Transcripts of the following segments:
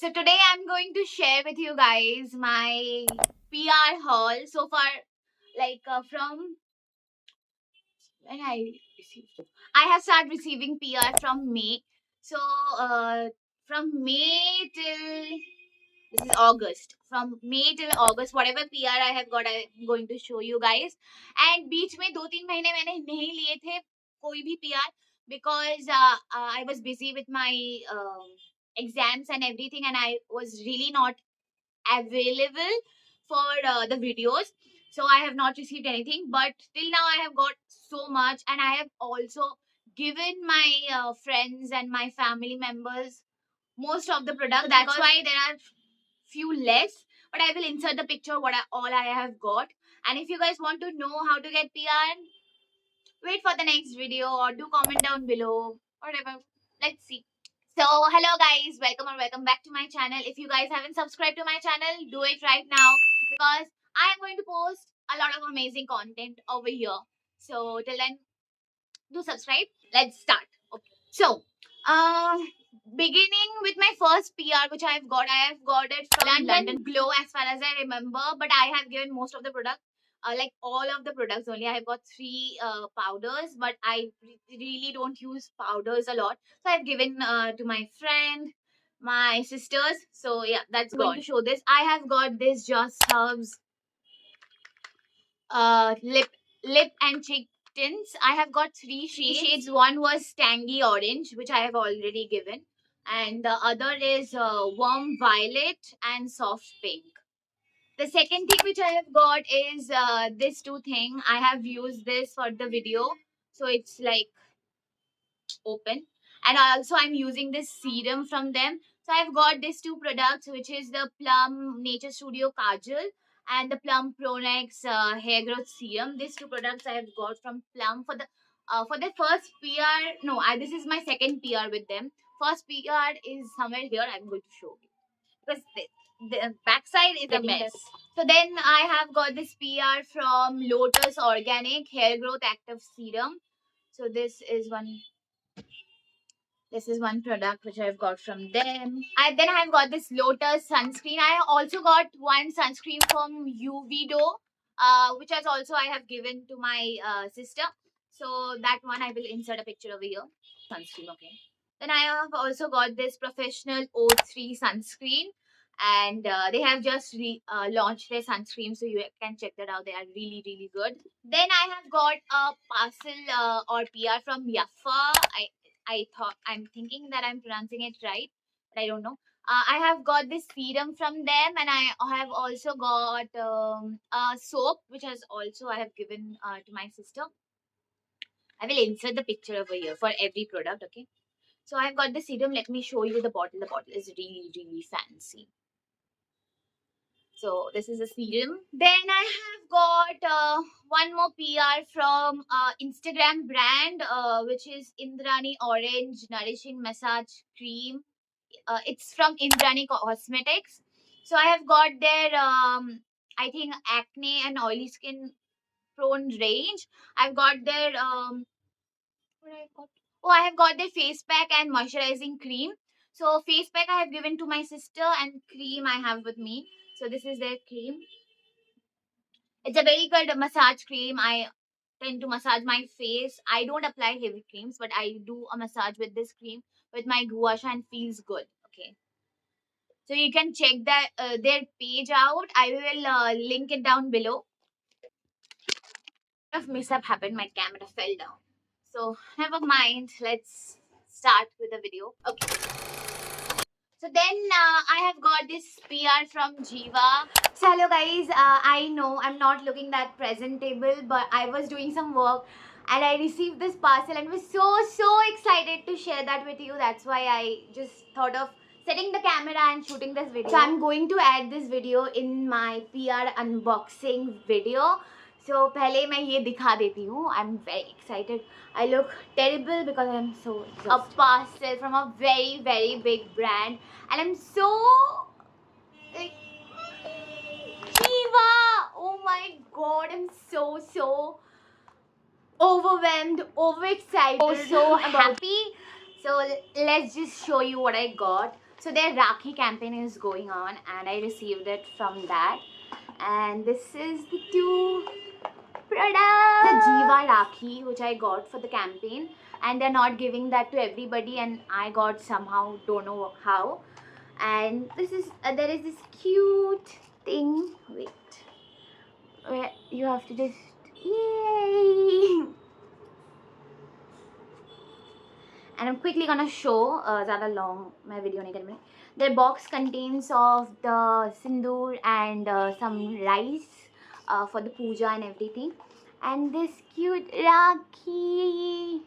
So today I'm going to share with you guys my PR haul so far, from when I received. I have started receiving PR from May. So from May till this is August. From May till August, whatever PR I have got, I'm going to show you guys. And बीच में 2-3 महीने मैंने नहीं लिए थे कोई भी PR because I was busy with my exams and everything, and I was really not available for the videos. So I have not received anything, but till now I have got so much, and I have also given my friends and my family members most of the products. So that's why there are few less, but I will insert the picture all I have got. And if you guys want to know how to get PR, wait for the next video or do comment down below, whatever. Let's see. So hello guys, welcome back to my channel. If you guys haven't subscribed to my channel, do it right now because I am going to post a lot of amazing content over here. So till then, do subscribe. Let's start. Okay. So, uh, beginning with my first PR, which I have got it from London Glow, as far as I remember. But I have given most of the product, like all of the products only. I have got 3 powders, but I really don't use powders a lot. So I've given to my friend, my sisters. So yeah, that's going to show this. I have got this Just Herbs lip and cheek tints. I have got three shades. One was tangy orange, which I have already given, and the other is warm violet and soft pink. The second thing which I have got is this two thing. I have used this for the video, so it's like open. And also I'm using this serum from them. So I've got these two products, which is the Plum Nature Studio Kajal and the Plum Pronex Hair Growth Serum. These two products I have got from Plum for the first PR. No, this is my second PR with them. First PR is somewhere here. I'm going to show you because the backside is a mess. So then I have got this PR from Lotus Organic Hair Growth Active Serum. So this is one product which I've got from them. Then I've got this Lotus sunscreen. I also got one sunscreen from UVdo, which has also I have given to my sister. So that one I will insert a picture over here. Sunscreen, okay. Then I have also got this Professional O3 sunscreen. And they have just launched their sunscreen, so you can check that out. They are really, really good. Then I have got a parcel or PR from Yaffa. I'm thinking that I'm pronouncing it right, but I don't know. I have got this serum from them, and I have also got a soap, which has also I have given to my sister. I will insert the picture over here for every product, okay? So I've got the serum. Let me show you the bottle. The bottle is really, really fancy. So this is a serum. Then I have got one more PR from Instagram brand, which is Indrani Orange Nourishing Massage Cream. It's from Indrani Cosmetics. So I have got their I think acne and oily skin prone range. I've got their what I got? Oh, I have got their face pack and moisturizing cream. So face pack I have given to my sister, and cream I have with me. So this is their cream. It's a very good massage cream. I tend to massage my face. I don't apply heavy creams, but I do a massage with this cream with my gua sha and feels good. Okay. So you can check their page out. I will link it down below. Of mishap happened, my camera fell down. So never mind. Let's start with the video. Okay. So then I have got this PR from Jiva. So hello guys, I know I'm not looking that presentable, but I was doing some work and I received this parcel and was so excited to share that with you. That's why I just thought of setting the camera and shooting this video. So I'm going to add this video in my PR unboxing video. So पहले मैं ये दिखा देती हूँ. I'm very excited. I look terrible because I'm so exhausted. A parcel from a very big brand, and I'm so like Jiva. Oh my god, I'm so overwhelmed, overexcited, so happy. So let's just show you what I got. So their Rakhi campaign is going on, and I received it from that. And this is the two products. The Jiva Rakhi which I got for the campaign, and they're not giving that to everybody, and I got somehow, don't know how. And this is there is this cute thing. Wait, where you have to just yay. And I'm quickly gonna show ज़्यादा long मैं video नहीं करनी. Their box contains of the sindoor and some rice for the puja and everything, and this cute Rakhi.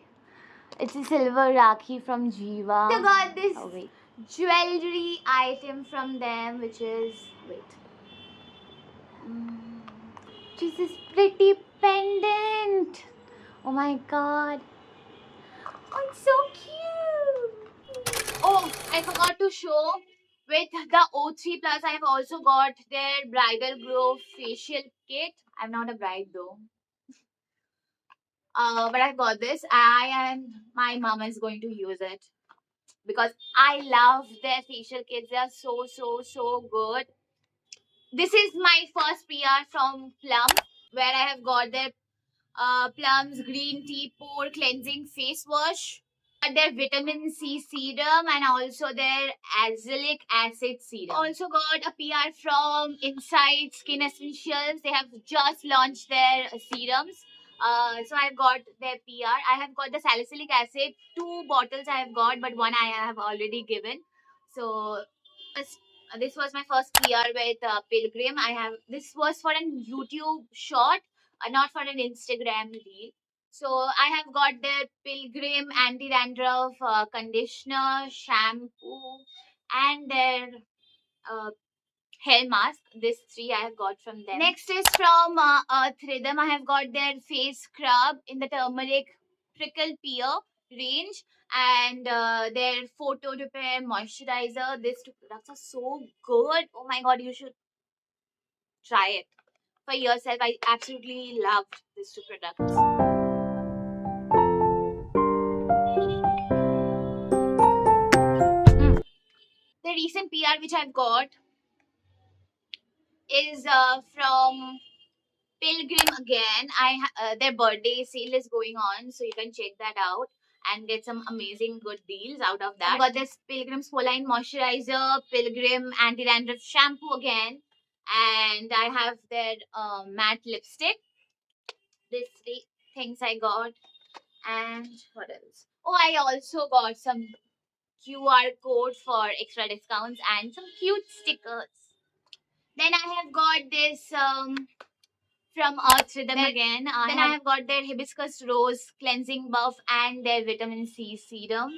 It's a silver Rakhi from Jiva. I got this jewelry item from them, which is just this pretty pendant. Oh my god. Oh, it's so cute. Oh, I forgot to show. With the O3 Plus, I have also got their Bridal Glow facial kit. I'm not a bride though. But I got this. My mom is going to use it because I love their facial kits. They are so good. This is my first PR from Plum, where I have got their Plum's green tea pore cleansing face wash, their vitamin C serum, and also their azelaic acid serum. Also got a PR from Inside Skin Essentials. They have just launched their serums. So I've got their PR. I have got the salicylic acid. 2 bottles I have got, but one I have already given. So this was my first PR with Pilgrim. This was for a YouTube short, not for an Instagram reel. So I have got their Pilgrim anti-dandruff conditioner, shampoo, and their uh, hair mask. These 3 I have got from them. Next is from Earth Rhythm. I have got their face scrub in the turmeric prickle pear range, and their photo repair moisturizer. These 2 products are so good. Oh my god, you should try it for yourself. I absolutely loved these 2 products. The recent PR which I've got is from Pilgrim again. Their birthday sale is going on, so you can check that out and get some amazing good deals out of that. I got this Pilgrim Spoline moisturizer, Pilgrim anti-dandruff shampoo again, and I have their matte lipstick. These 3 things I got. And what else? Oh, I also got some QR code for extra discounts and some cute stickers. Then I have got this from Earth Rhythm again. Then I have got their hibiscus rose cleansing buff and their vitamin C serum.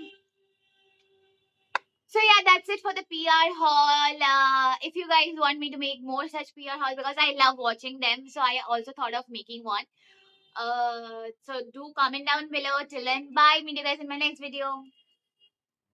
So yeah, that's it for the PR haul. If you guys want me to make more such PR hauls, because I love watching them, so I also thought of making one. So do comment down below. Till then, bye. Meet you guys in my next video.